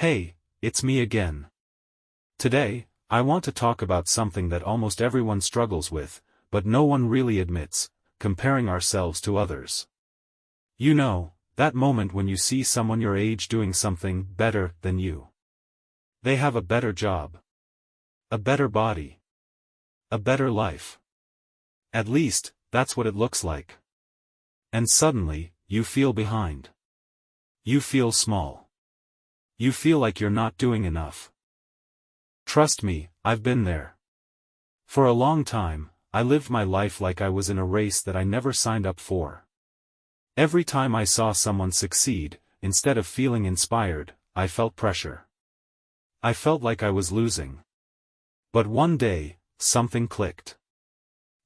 Hey, it's me again. Today, I want to talk about something that almost everyone struggles with, but no one really admits: comparing ourselves to others. You know, that moment when you see someone your age doing something better than you. They have a better job, a better body, a better life. At least, that's what it looks like. And suddenly, you feel behind. You feel small. You feel like you're not doing enough. Trust me, I've been there. For a long time, I lived my life like I was in a race that I never signed up for. Every time I saw someone succeed, instead of feeling inspired, I felt pressure. I felt like I was losing. But one day, something clicked.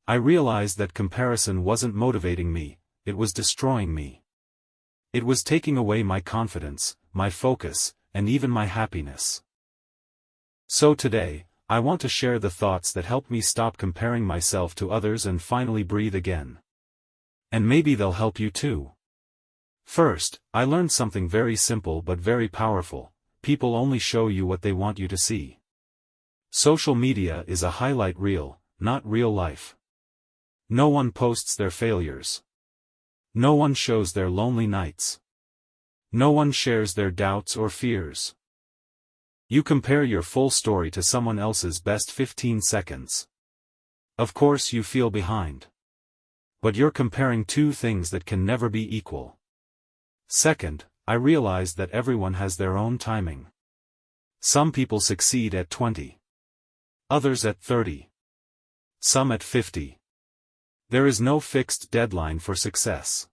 I realized that comparison wasn't motivating me, it was destroying me. It was taking away my confidence, my focus, and even my happiness. So today, I want to share the thoughts that helped me stop comparing myself to others and finally breathe again. And maybe they'll help you too. First, I learned something very simple but very powerful: people only show you what they want you to see. Social media is a highlight reel, not real life. No one posts their failures. No one shows their lonely nights. No one shares their doubts or fears. You compare your full story to someone else's best 15 seconds. Of course you feel behind. But you're comparing two things that can never be equal. Second, I realized that everyone has their own timing. Some people succeed at 20. Others at 30. Some at 50. There is no fixed deadline for success.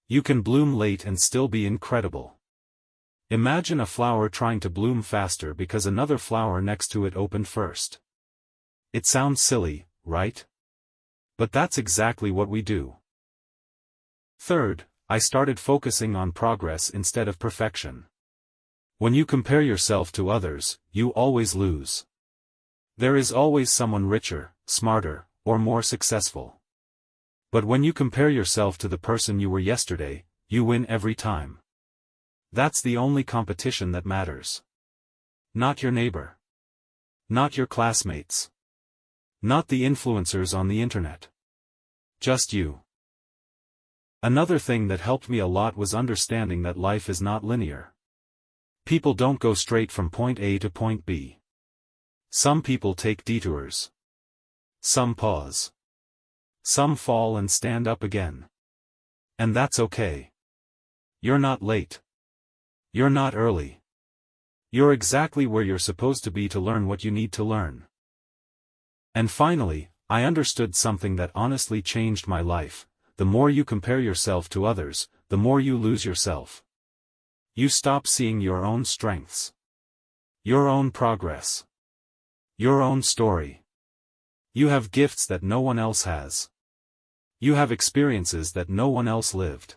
You can bloom late and still be incredible. Imagine a flower trying to bloom faster because another flower next to it opened first. It sounds silly, right? But that's exactly what we do. Third, I started focusing on progress instead of perfection. When you compare yourself to others, you always lose. There is always someone richer, smarter, or more successful. But when you compare yourself to the person you were yesterday, you win every time. That's the only competition that matters. Not your neighbor. Not your classmates. Not the influencers on the internet. Just you. Another thing that helped me a lot was understanding that life is not linear. People don't go straight from point A to point B. Some people take detours. Some pause. Some fall and stand up again. And that's okay. You're not late. You're not early. You're exactly where you're supposed to be to learn what you need to learn. And finally, I understood something that honestly changed my life: the more you compare yourself to others, the more you lose yourself. You stop seeing your own strengths. Your own progress. Your own story. You have gifts that no one else has. You have experiences that no one else lived.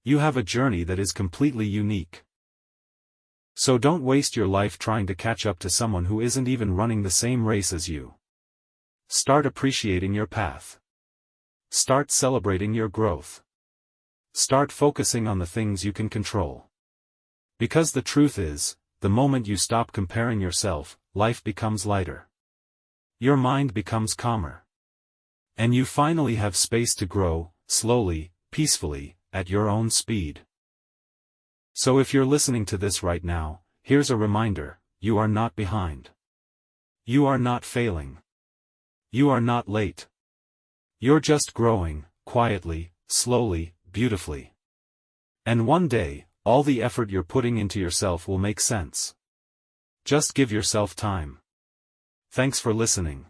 You have a journey that is completely unique. So don't waste your life trying to catch up to someone who isn't even running the same race as you. Start appreciating your path. Start celebrating your growth. Start focusing on the things you can control. Because the truth is, the moment you stop comparing yourself, life becomes lighter. Your mind becomes calmer. And you finally have space to grow, slowly, peacefully, at your own speed. So if you're listening to this right now, here's a reminder: you are not behind. You are not failing. You are not late. You're just growing, quietly, slowly, beautifully. And one day, all the effort you're putting into yourself will make sense. Just give yourself time. Thanks for listening.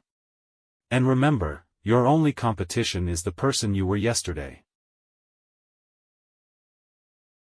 And remember, your only competition is the person you were yesterday.